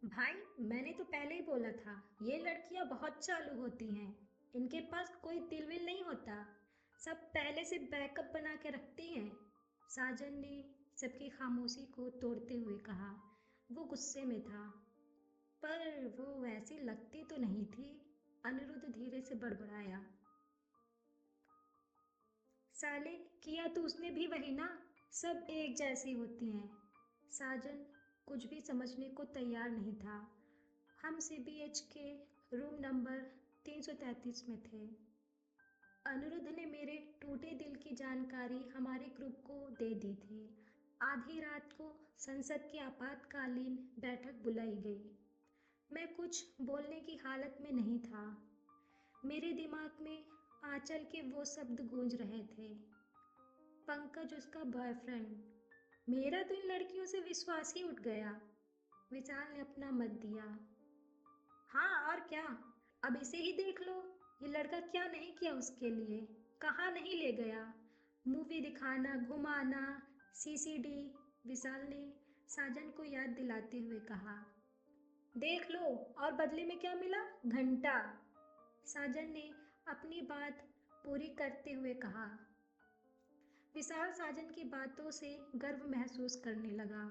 भाई, मैंने तो पहले ही बोला था, ये लड़कियां बहुत चालू होती हैं। इनके पास कोई दिलविल नहीं होता। सब पहले से बैकअप बना के रखती हैं। साजन ने सबकी खामोशी को तोड़ते हुए कहा। वो गुस्से में था, पर वो वैसी लगती तो नहीं थी। अनिरुद्ध धीरे से बड़बड़ाया। साले, किया तो उसने भी वही ना। सब एक जैसी होती हैं। साजन कुछ भी समझने को तैयार नहीं था। हम सीबीएच के रूम नंबर 333 में थे। अनिरुद्ध ने मेरे टूटे दिल की जानकारी हमारे ग्रुप को दे दी थी। आधी रात को संसद की आपातकालीन बैठक बुलाई गई। मैं कुछ बोलने की हालत में नहीं था। मेरे दिमाग में आंचल के वो शब्द गूंज रहे थे। पंकज उसका बॉयफ्रेंड। मेरा तो इन लड़कियों से विश्वास ही उठ गया। विशाल ने अपना मत दिया। हाँ और क्या, अब इसे ही देख लो। ये लड़का क्या नहीं किया उसके लिए, कहाँ नहीं ले गया। मूवी दिखाना, घुमाना, सीसीडी। विशाल ने साजन को याद दिलाते हुए कहा। देख लो, और बदले में क्या मिला? घंटा। साजन ने अपनी बात पूरी करते हुए कहा। विशाल साजन की बातों से गर्व महसूस करने लगा।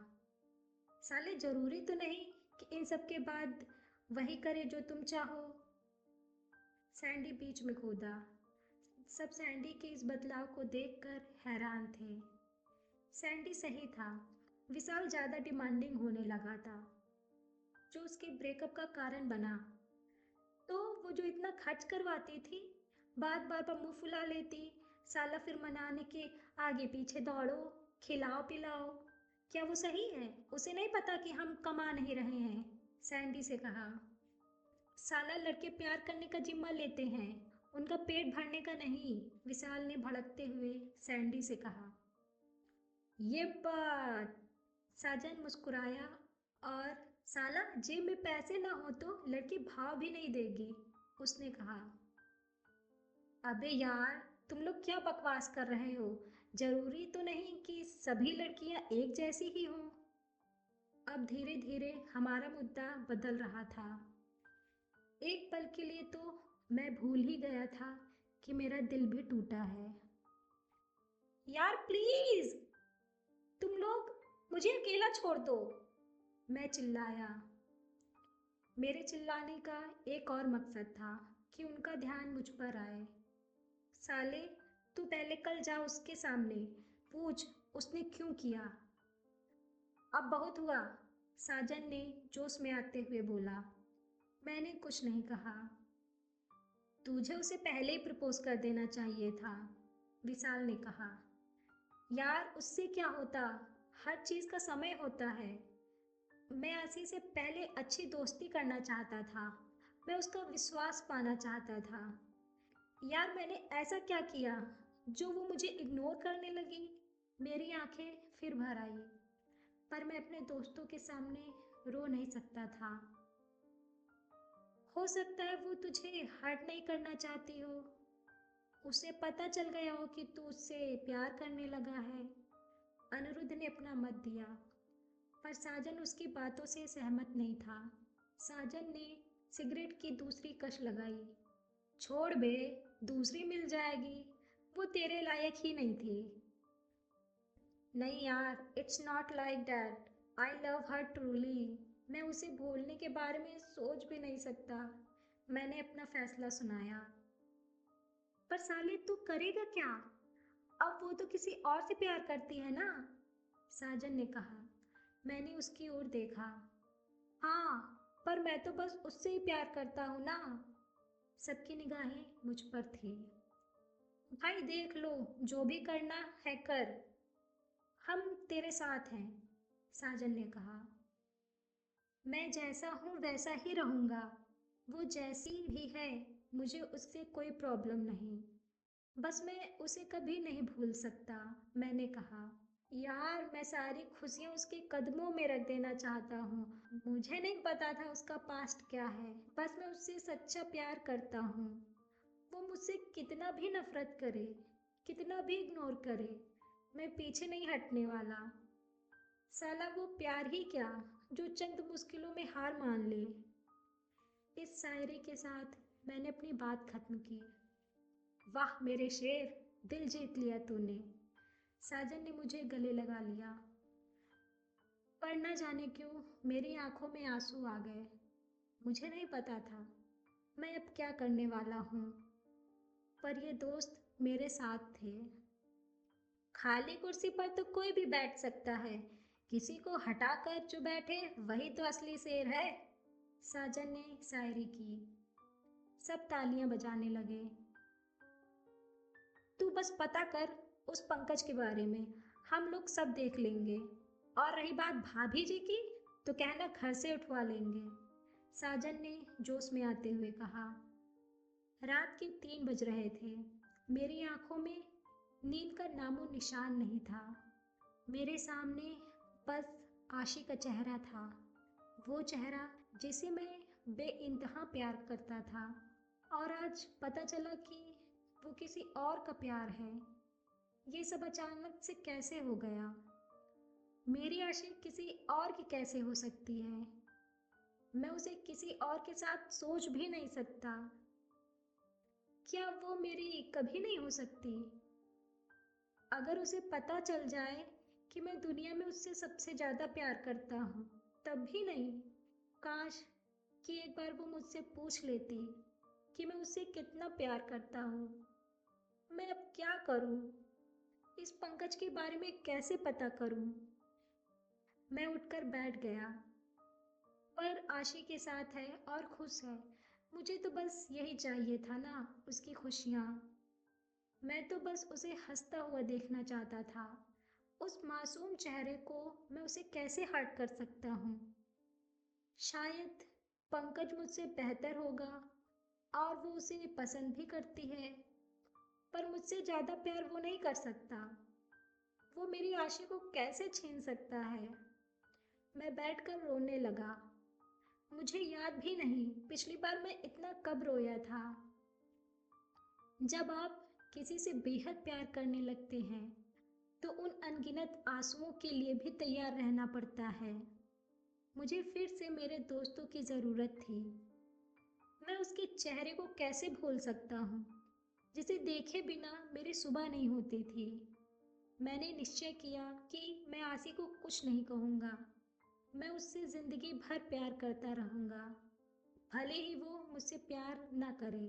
साले, जरूरी तो नहीं कि इन सब के बाद वही करे जो तुम चाहो। सैंडी बीच में कूदा। सब सैंडी के इस बदलाव को देखकर हैरान थे। सैंडी सही था। विशाल ज्यादा डिमांडिंग होने लगा था, जो उसके ब्रेकअप का कारण बना। तो वो जो इतना खर्च करवाती थी, बात बार पर मुंह फुला लेती, साला फिर मनाने के आगे पीछे दौड़ो, खिलाओ पिलाओ। क्या वो सही है? उसे नहीं पता कि हम कमा नहीं रहे हैं? सैंडी से कहा। साला, लड़के प्यार करने का जिम्मा लेते हैं, उनका पेट भरने का नहीं। विशाल ने भड़कते हुए सैंडी से कहा। ये बात। साजन मुस्कुराया और साला, जेब में पैसे ना हो तो लड़की भाव भी नहीं देगी, उसने कहा। अबे यार, तुम लोग क्या बकवास कर रहे हो? जरूरी तो नहीं कि सभी लड़कियां एक जैसी ही हों। अब धीरे धीरे हमारा मुद्दा बदल रहा था। एक पल के लिए तो मैं भूल ही गया था कि मेरा दिल भी टूटा है। यार प्लीज, तुम लोग मुझे अकेला छोड़ दो, मैं चिल्लाया। मेरे चिल्लाने का एक और मकसद था कि उनका ध्यान मुझ पर आए। साले, तू पहले कल जा उसके सामने, पूछ उसने क्यों किया। अब बहुत हुआ, साजन ने जोश में आते हुए बोला। मैंने कुछ नहीं कहा। तुझे उसे पहले ही प्रपोज कर देना चाहिए था, विशाल ने कहा। यार, उससे क्या होता, हर चीज का समय होता है। मैं आशी से पहले अच्छी दोस्ती करना चाहता था। मैं उसका विश्वास पाना चाहता था। यार, मैंने ऐसा क्या किया जो वो मुझे इग्नोर करने लगी? मेरी आंखें फिर भर आई, पर मैं अपने दोस्तों के सामने रो नहीं सकता था। हो सकता है वो तुझे हर्ट नहीं करना चाहती हो। उसे पता चल गया हो कि तू उससे प्यार करने लगा है। अनिरुद्ध ने अपना मत दिया, पर साजन उसकी बातों से सहमत नहीं था। साजन ने सिगरेट की दूसरी कश लगाई। छोड़ बे, दूसरी मिल जाएगी। वो तेरे लायक ही नहीं थी। नहीं यार, it's not like that. I love her truly. मैं उसे भूलने के बारे में सोच भी नहीं सकता। मैंने अपना फैसला सुनाया। पर साले, तू करेगा क्या? अब वो तो किसी और से प्यार करती है ना, साजन ने कहा। मैंने उसकी ओर देखा। हाँ, पर मैं तो बस उससे ही प्यार करता हूँ ना। सबकी निगाहें मुझ पर थी। भाई देख लो, जो भी करना है कर, हम तेरे साथ हैं, साजन ने कहा। मैं जैसा हूँ वैसा ही रहूंगा। वो जैसी भी है, मुझे उससे कोई प्रॉब्लम नहीं। बस मैं उसे कभी नहीं भूल सकता, मैंने कहा। यार, मैं सारी खुशियाँ उसके कदमों में रख देना चाहता हूँ। मुझे नहीं पता था उसका पास्ट क्या है। बस मैं उससे सच्चा प्यार करता हूँ। वो मुझसे कितना भी नफरत करे, कितना भी इग्नोर करे, मैं पीछे नहीं हटने वाला। साला, वो प्यार ही क्या, जो चंद मुश्किलों में हार मान ले। इस शायरी के साथ मैंने अपनी बात खत्म की। वाह मेरे शेर, दिल जीत लिया तूने। साजन ने मुझे गले लगा लिया। पर न जाने क्यों मेरी आंखों में आंसू आ गए। मुझे नहीं पता था मैं अब क्या करने वाला हूँ, पर ये दोस्त मेरे साथ थे। खाली कुर्सी पर तो कोई भी बैठ सकता है, किसी को हटाकर जो बैठे वही तो असली शेर है। साजन ने शायरी की। सब तालियां बजाने लगे। तू बस पता कर उस पंकज के बारे में, हम लोग सब देख लेंगे। और रही बात भाभी जी की, तो कहना घर से उठवा लेंगे। साजन ने जोश में आते हुए कहा। रात के 3 बज रहे थे। मेरी आंखों में नींद का नामो निशान नहीं था। मेरे सामने बस आशी का चेहरा था, वो चेहरा जिसे मैं बेइंतहा प्यार करता था। और आज पता चला कि वो किसी और का प्यार है। ये सब अचानक से कैसे हो गया? मेरी आशी किसी और की कैसे हो सकती है? मैं उसे किसी और के साथ सोच भी नहीं सकता। क्या वो मेरी कभी नहीं हो सकती? अगर उसे पता चल जाए कि मैं दुनिया में उससे सबसे ज़्यादा प्यार करता हूँ, तब भी नहीं। काश कि एक बार वो मुझसे पूछ लेती कि मैं उससे कितना प्यार करता हूँ। मैं अब क्या करूँ? इस पंकज के बारे में कैसे पता करूँ? मैं उठकर बैठ गया। पर आशी के साथ है और खुश है। मुझे तो बस यही चाहिए था ना, उसकी खुशियाँ। मैं तो बस उसे हंसता हुआ देखना चाहता था। उस मासूम चेहरे को मैं उसे कैसे हर्ट कर सकता हूँ? शायद पंकज मुझसे बेहतर होगा और वो उसे पसंद भी करती है, पर मुझसे ज़्यादा प्यार वो नहीं कर सकता। वो मेरी आशी को कैसे छीन सकता है? मैं बैठकर रोने लगा। मुझे याद भी नहीं पिछली बार मैं इतना कब रोया था। जब आप किसी से बेहद प्यार करने लगते हैं तो उन अनगिनत आंसुओं के लिए भी तैयार रहना पड़ता है। मुझे फिर से मेरे दोस्तों की ज़रूरत थी। मैं उसके चेहरे को कैसे भूल सकता हूँ, जिसे देखे बिना मेरी सुबह नहीं होती थी। मैंने निश्चय किया कि मैं आशी को कुछ नहीं कहूँगा। मैं उससे ज़िंदगी भर प्यार करता रहूँगा, भले ही वो मुझसे प्यार ना करे।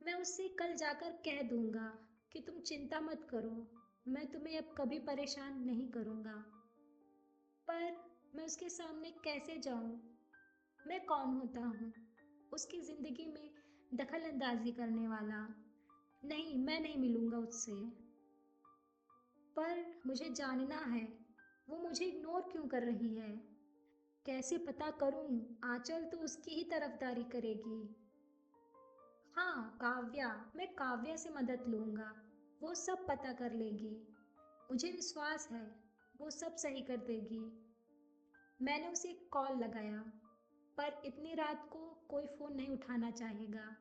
मैं उससे कल जाकर कह दूँगा कि तुम चिंता मत करो, मैं तुम्हें अब कभी परेशान नहीं करूँगा। पर मैं उसके सामने कैसे जाऊँ? मैं कौन होता हूँ उसकी ज़िंदगी में दखल अंदाजी करने वाला? नहीं, मैं नहीं मिलूँगा उससे। पर मुझे जानना है वो मुझे इग्नोर क्यों कर रही है। कैसे पता करूँ? आंचल तो उसकी ही तरफदारी करेगी। हाँ काव्या, मैं काव्या से मदद लूँगा। वो सब पता कर लेगी। मुझे विश्वास है वो सब सही कर देगी। मैंने उसे कॉल लगाया, पर इतनी रात को कोई फ़ोन नहीं उठाना चाहेगा।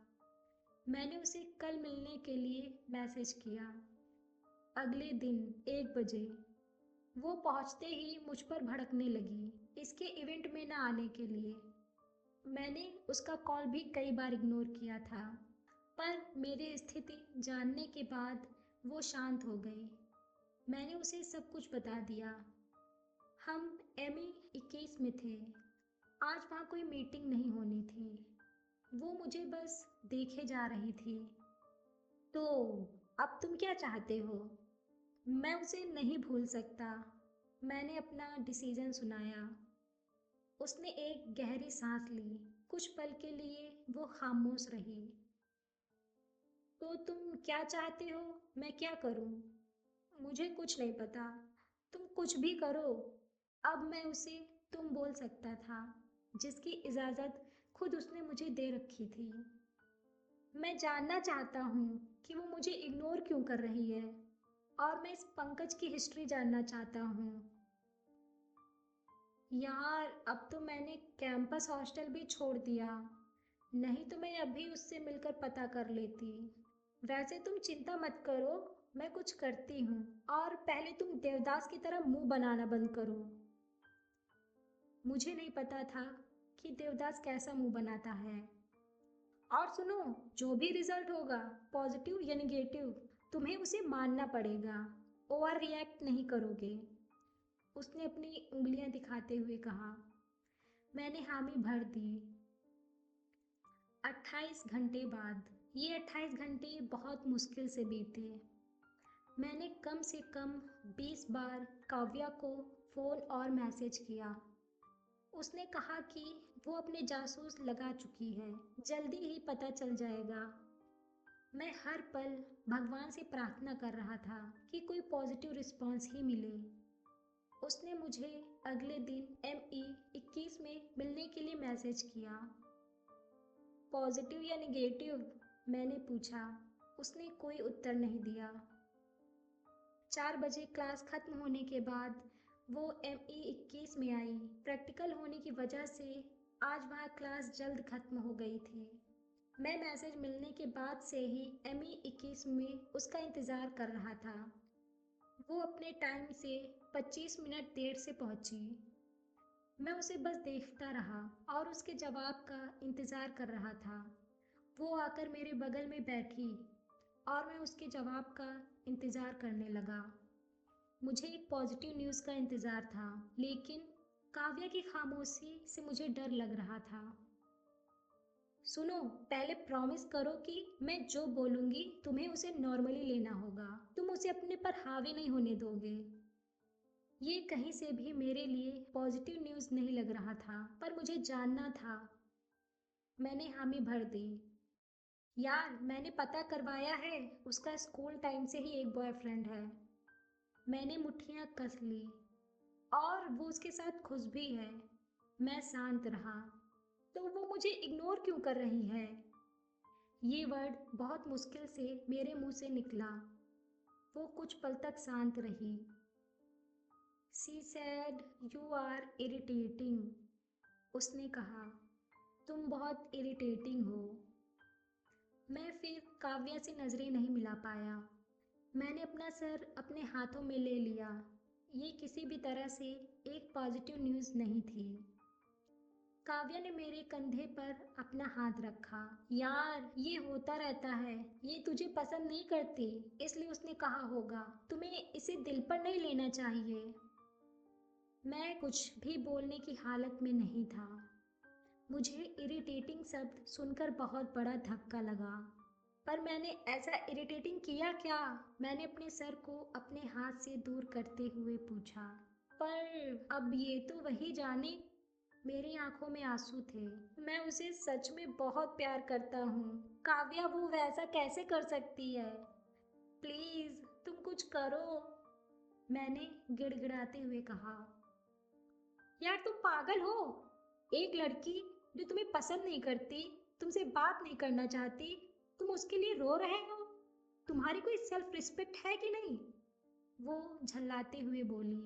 मैंने उसे कल मिलने के लिए मैसेज किया। अगले दिन 1 बजे वो पहुंचते ही मुझ पर भड़कने लगी, इसके इवेंट में न आने के लिए। मैंने उसका कॉल भी कई बार इग्नोर किया था, पर मेरी स्थिति जानने के बाद वो शांत हो गई। मैंने उसे सब कुछ बता दिया। हम एमई 21 में थे। आज वहाँ कोई मीटिंग नहीं होनी थी। वो मुझे बस देखे जा रही थी। तो अब तुम क्या चाहते हो? मैं उसे नहीं भूल सकता। मैंने अपना डिसीजन सुनाया। उसने एक गहरी सांस ली। कुछ पल के लिए वो खामोश रही। तो तुम क्या चाहते हो मैं क्या करूं? मुझे कुछ नहीं पता। तुम कुछ भी करो। अब मैं उसे तुम बोल सकता था, जिसकी इजाज़त खुद उसने मुझे दे रखी थी। मैं जानना चाहता हूँ कि वो मुझे इग्नोर क्यों कर रही है, और मैं इस पंकज की हिस्ट्री जानना चाहता हूँ। यार अब तो मैंने कैंपस हॉस्टल भी छोड़ दिया, नहीं तो मैं अभी उससे मिलकर पता कर लेती। वैसे तुम चिंता मत करो, मैं कुछ करती हूँ। और पहले तुम देवदास की तरह मुंह बनाना बंद करो। मुझे नहीं पता था कि देवदास कैसा मुंह बनाता है। और सुनो, जो भी रिजल्ट होगा, पॉजिटिव या निगेटिव, तुम्हें उसे मानना पड़ेगा। ओवर रिएक्ट नहीं करोगे। उसने अपनी उंगलियां दिखाते हुए कहा। मैंने हामी भर दी। 28 घंटे बाद। ये 28 घंटे बहुत मुश्किल से बीते। मैंने कम से कम 20 बार काव्या को फ़ोन और मैसेज किया। उसने कहा कि वो अपने जासूस लगा चुकी है, जल्दी ही पता चल जाएगा। मैं हर पल भगवान से प्रार्थना कर रहा था कि कोई पॉजिटिव रिस्पांस ही मिले। उसने मुझे अगले दिन ME 21 में मिलने के लिए मैसेज किया। पॉजिटिव या निगेटिव? मैंने पूछा। उसने कोई उत्तर नहीं दिया। 4 बजे क्लास खत्म होने के बाद वो ME 21 में आई। प्रैक्टिकल होने की वजह से आज वहाँ क्लास जल्द खत्म हो गई थी। मैं मैसेज मिलने के बाद से ही ME 21 में उसका इंतज़ार कर रहा था। वो अपने टाइम से 25 मिनट देर से पहुंची। मैं उसे बस देखता रहा और उसके जवाब का इंतज़ार कर रहा था। वो आकर मेरे बगल में बैठी और मैं उसके जवाब का इंतज़ार करने लगा। मुझे एक पॉजिटिव न्यूज़ का इंतज़ार था, लेकिन काव्या की खामोशी से मुझे डर लग रहा था। सुनो, पहले प्रॉमिस करो कि मैं जो बोलूँगी तुम्हें उसे नॉर्मली लेना होगा। तुम उसे अपने पर हावी नहीं होने दोगे। ये कहीं से भी मेरे लिए पॉजिटिव न्यूज़ नहीं लग रहा था, पर मुझे जानना था। मैंने हामी भर दी। यार, मैंने पता करवाया है, उसका स्कूल टाइम से ही एक बॉयफ्रेंड है। मैंने मुट्ठियाँ कस ली। और वो उसके साथ खुश भी है। मैं शांत रहा। तो वो मुझे इग्नोर क्यों कर रही है? ये वर्ड बहुत मुश्किल से मेरे मुंह से निकला। वो कुछ पल तक शांत रही। She said you are irritating. उसने कहा, तुम बहुत इरिटेटिंग हो। मैं फिर काव्या से नजरें नहीं मिला पाया। मैंने अपना सर अपने हाथों में ले लिया। ये किसी भी तरह से एक पॉजिटिव न्यूज़ नहीं थी। काव्या ने मेरे कंधे पर अपना हाथ रखा। यार, ये होता रहता है। ये तुझे पसंद नहीं करती, इसलिए उसने कहा होगा। तुम्हें इसे दिल पर नहीं लेना चाहिए। मैं कुछ भी बोलने की हालत में नहीं था। मुझे इरिटेटिंग शब्द सुनकर बहुत बड़ा धक्का लगा। पर मैंने ऐसा इरिटेटिंग किया क्या? मैंने अपने सर को अपने हाथ से दूर करते हुए पूछा। पर अब ये तो वही जाने। मेरी आंखों में आंसू थे। मैं उसे सच में बहुत प्यार करता हूँ। काव्या वो वैसा कैसे कर सकती है? प्लीज तुम कुछ करो। मैंने गिड़गिड़ाते हुए कहा। यार, तुम पागल हो? एक लड़की जो तुम्हें पसंद नहीं करती, तुमसे बात नहीं करना चाहती, तुम उसके लिए रो रहे हो? तुम्हारी कोई सेल्फ रिस्पेक्ट है कि नहीं? वो झल्लाते हुए बोली।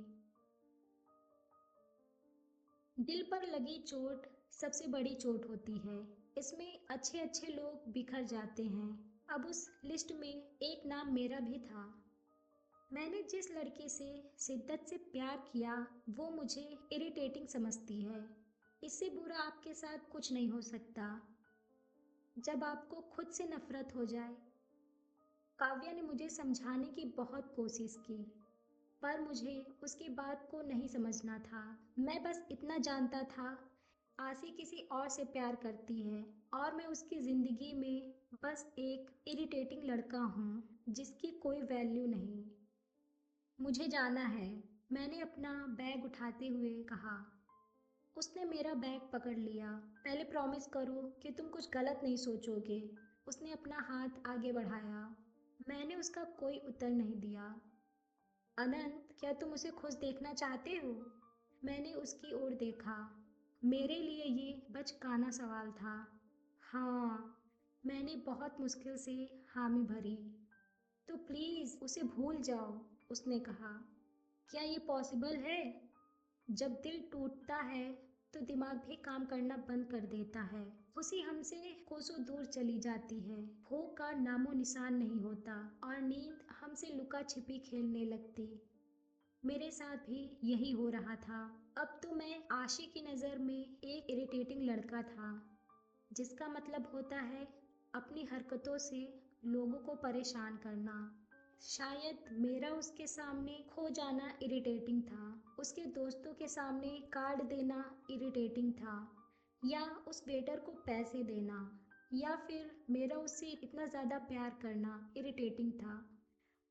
दिल पर लगी चोट सबसे बड़ी चोट होती है। इसमें अच्छे अच्छे लोग बिखर जाते हैं। अब उस लिस्ट में एक नाम मेरा भी था। मैंने जिस लड़की से शिद्दत से प्यार किया, वो मुझे इरिटेटिंग समझती है। इससे बुरा आपके साथ कुछ नहीं हो सकता। जब आपको खुद से नफरत हो जाए। काव्या ने मुझे समझाने की बहुत कोशिश की, पर मुझे उसकी बात को नहीं समझना था। मैं बस इतना जानता था, आसी किसी और से प्यार करती है और मैं उसकी जिंदगी में बस एक इरिटेटिंग लड़का हूँ जिसकी कोई वैल्यू नहीं। मुझे जाना है, मैंने अपना बैग उठाते हुए कहा। उसने मेरा बैग पकड़ लिया। पहले प्रॉमिस करो कि तुम कुछ गलत नहीं सोचोगे। उसने अपना हाथ आगे बढ़ाया। मैंने उसका कोई उत्तर नहीं दिया। अनंत, क्या तुम उसे खुश देखना चाहते हो? मैंने उसकी ओर देखा। मेरे लिए ये बचकाना सवाल था। हाँ, मैंने बहुत मुश्किल से हामी भरी। तो प्लीज उसे भूल जाओ, उसने कहा। क्या ये पॉसिबल है? जब दिल टूटता है तो दिमाग भी काम करना बंद कर देता है। खुशी हमसे कोसों दूर चली जाती है। भूख का नामो निशान नहीं होता और नींद हमसे लुका छिपी खेलने लगती। मेरे साथ भी यही हो रहा था। अब तो मैं आशी की नज़र में एक इरिटेटिंग लड़का था, जिसका मतलब होता है अपनी हरकतों से लोगों को परेशान करना। शायद मेरा उसके सामने खो जाना इरिटेटिंग था, उसके दोस्तों के सामने कार्ड देना इरिटेटिंग था, या उस वेटर को पैसे देना, या फिर मेरा उससे इतना ज़्यादा प्यार करना इरिटेटिंग था।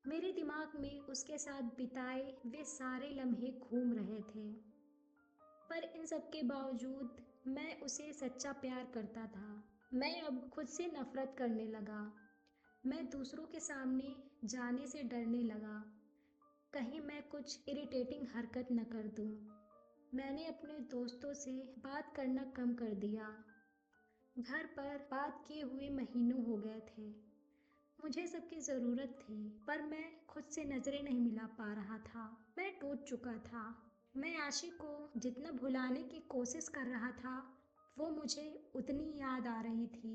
मेरे दिमाग में उसके साथ बिताए वे सारे लम्हे घूम रहे थे। पर इन सब के बावजूद मैं उसे सच्चा प्यार करता था। मैं अब खुद से नफरत करने लगा। मैं दूसरों के सामने जाने से डरने लगा, कहीं मैं कुछ इरिटेटिंग हरकत न कर दूं। मैंने अपने दोस्तों से बात करना कम कर दिया। घर पर बात किए हुए महीनों हो गए थे। मुझे सबकी ज़रूरत थी, पर मैं खुद से नज़रें नहीं मिला पा रहा था। मैं टूट चुका था। मैं आशी को जितना भुलाने की कोशिश कर रहा था, वो मुझे उतनी याद आ रही थी।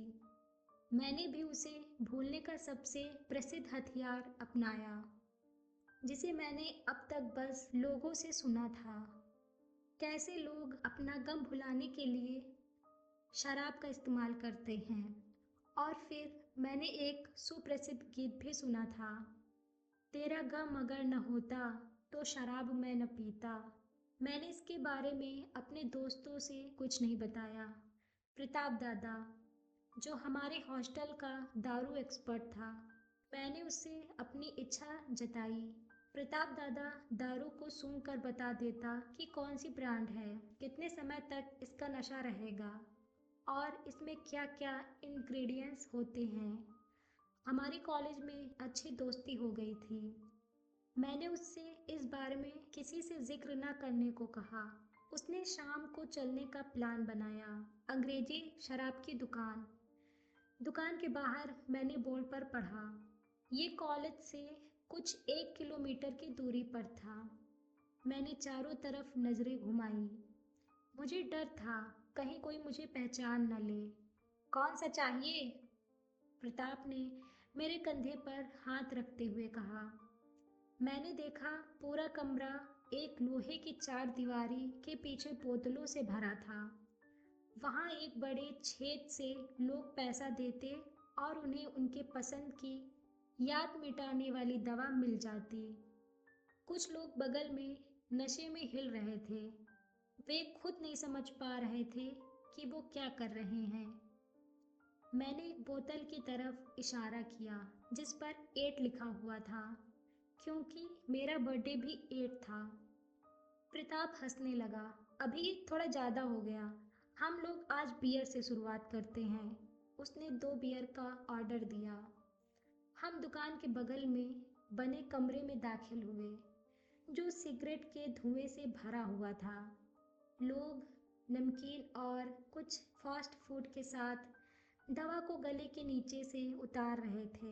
मैंने भी उसे भूलने का सबसे प्रसिद्ध हथियार अपनाया, जिसे मैंने अब तक बस लोगों से सुना था। कैसे लोग अपना गम भुलाने के लिए शराब का इस्तेमाल करते हैं। और फिर मैंने एक सुप्रसिद्ध गीत भी सुना था, तेरा गम अगर न होता तो शराब मैं न पीता। मैंने इसके बारे में अपने दोस्तों से कुछ नहीं बताया। प्रताप दादा, जो हमारे हॉस्टल का दारू एक्सपर्ट था, मैंने उससे अपनी इच्छा जताई। प्रताप दादा दारू को सूंघ कर बता देता कि कौन सी ब्रांड है, कितने समय तक इसका नशा रहेगा और इसमें क्या क्या इंग्रेडिएंट्स होते हैं। हमारी कॉलेज में अच्छी दोस्ती हो गई थी। मैंने उससे इस बारे में किसी से जिक्र न करने को कहा। उसने शाम को चलने का प्लान बनाया। अंग्रेजी शराब की दुकान। दुकान के बाहर मैंने बोर्ड पर पढ़ा, ये कॉलेज से कुछ 1 किलोमीटर की दूरी पर था। मैंने चारों तरफ नजरें घुमाई। मुझे डर था कहीं कोई मुझे पहचान न ले। कौन सा चाहिए? प्रताप ने मेरे कंधे पर हाथ रखते हुए कहा। मैंने देखा पूरा कमरा एक लोहे की चार दीवारी के पीछे बोतलों से भरा था। वहाँ एक बड़े छेद से लोग पैसा देते और उन्हें उनके पसंद की याद मिटाने वाली दवा मिल जाती। कुछ लोग बगल में नशे में हिल रहे थे। वे खुद नहीं समझ पा रहे थे कि वो क्या कर रहे हैं। मैंने एक बोतल की तरफ इशारा किया जिस पर 8 लिखा हुआ था, क्योंकि मेरा बर्थडे भी 8 था। प्रताप हंसने लगा। अभी थोड़ा ज़्यादा हो गया, हम लोग आज बियर से शुरुआत करते हैं। उसने 2 बियर का ऑर्डर दिया। हम दुकान के बगल में बने कमरे में दाखिल हुए, जो सिगरेट के धुएं से भरा हुआ था। लोग नमकीन और कुछ फास्ट फूड के साथ दवा को गले के नीचे से उतार रहे थे।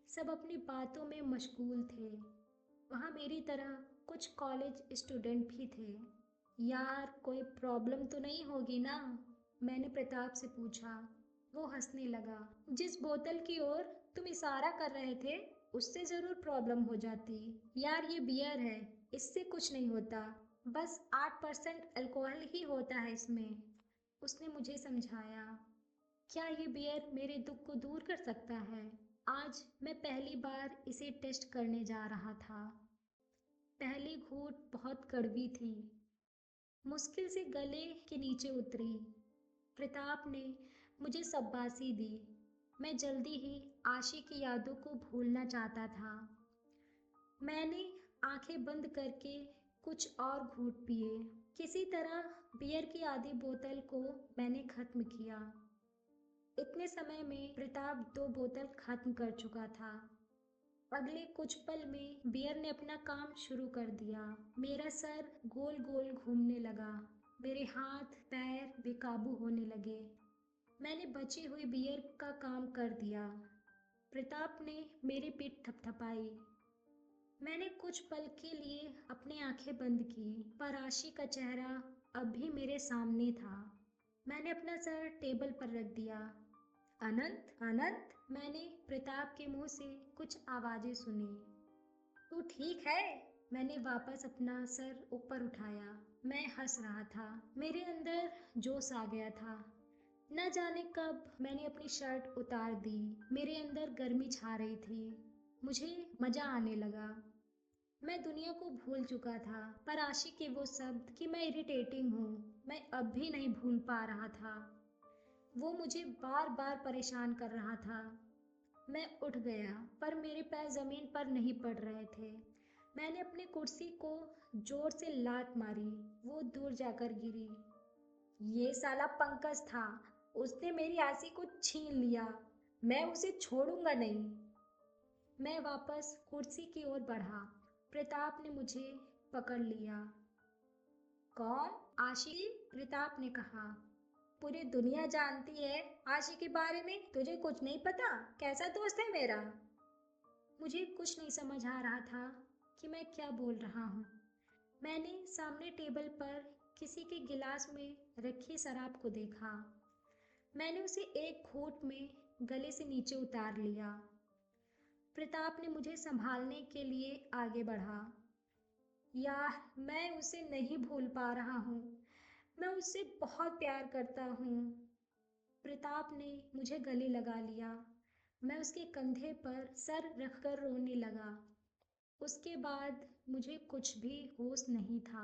सब अपनी बातों में मशगूल थे। वहाँ मेरी तरह कुछ कॉलेज स्टूडेंट भी थे। यार, कोई प्रॉब्लम तो नहीं होगी ना? मैंने प्रताप से पूछा। वो हंसने लगा। जिस बोतल की ओर तुम इशारा कर रहे थे, उससे ज़रूर प्रॉब्लम हो जाती। यार, ये बियर है, इससे कुछ नहीं होता। बस 8% अल्कोहल ही होता है इसमें, उसने मुझे समझाया। क्या ये बियर मेरे दुख को दूर कर सकता है? आज मैं पहली बार इसे टेस्ट करने जा रहा था। पहली घूंट बहुत कड़वी थी, मुश्किल से गले के नीचे उतरी। प्रताप ने मुझे शाबाशी दी। मैं जल्दी ही आशी की यादों को भूलना चाहता था। मैंने आंखें बंद करके कुछ और घूंट पिए। किसी तरह बियर की आधी बोतल को मैंने खत्म किया। इतने समय में प्रताप 2 बोतल खत्म कर चुका था। अगले कुछ पल में बियर ने अपना काम शुरू कर दिया। मेरा सर गोल गोल घूमने लगा। मेरे हाथ पैर बेकाबू होने लगे। मैंने बची हुई बियर का काम कर दिया। प्रताप ने मेरी पीठ थपथपाई। मैंने कुछ पल के लिए अपनी आंखें बंद की, पर आशी का चेहरा अब भी मेरे सामने था। मैंने अपना सर टेबल पर रख दिया। अनंत, अनंत, मैंने प्रताप के मुंह से कुछ आवाजें सुनी। तू ठीक है? मैंने वापस अपना सर ऊपर उठाया। मैं हंस रहा था। मेरे अंदर जोश आ गया था। न जाने कब मैंने अपनी शर्ट उतार दी। मेरे अंदर गर्मी छा रही थी। मुझे मजा आने लगा। मैं दुनिया को भूल चुका था, पर आशिक के वो शब्द कि मैं इरिटेटिंग हूँ, मैं अब भी नहीं भूल पा रहा था। वो मुझे बार बार परेशान कर रहा था। मैं उठ गया, पर मेरे पैर जमीन पर नहीं पड़ रहे थे। मैंने अपनी कुर्सी को जोर से लात मारी। वो दूर जाकर गिरी। ये साला पंकज था। उसने मेरी आरसी को छीन लिया। मैं उसे छोड़ूंगा नहीं। मैं वापस कुर्सी की ओर बढ़ा। प्रताप ने मुझे पकड़ लिया। कौन? आशी? प्रताप ने कहा। पूरी दुनिया जानती है आशी के बारे में, तुझे कुछ नहीं पता? कैसा दोस्त है मेरा? मुझे कुछ नहीं समझ आ रहा था कि मैं क्या बोल रहा हूँ। मैंने सामने टेबल पर किसी के गिलास में रखी शराब को देखा। मैंने उसे एक घूंट में गले से नीचे उतार लिया। प्रताप ने मुझे संभालने के लिए आगे बढ़ा। यार, मैं उसे नहीं भूल पा रहा हूँ। मैं उससे बहुत प्यार करता हूँ। प्रताप ने मुझे गले लगा लिया। मैं उसके कंधे पर सर रखकर रोने लगा। उसके बाद मुझे कुछ भी होश नहीं था।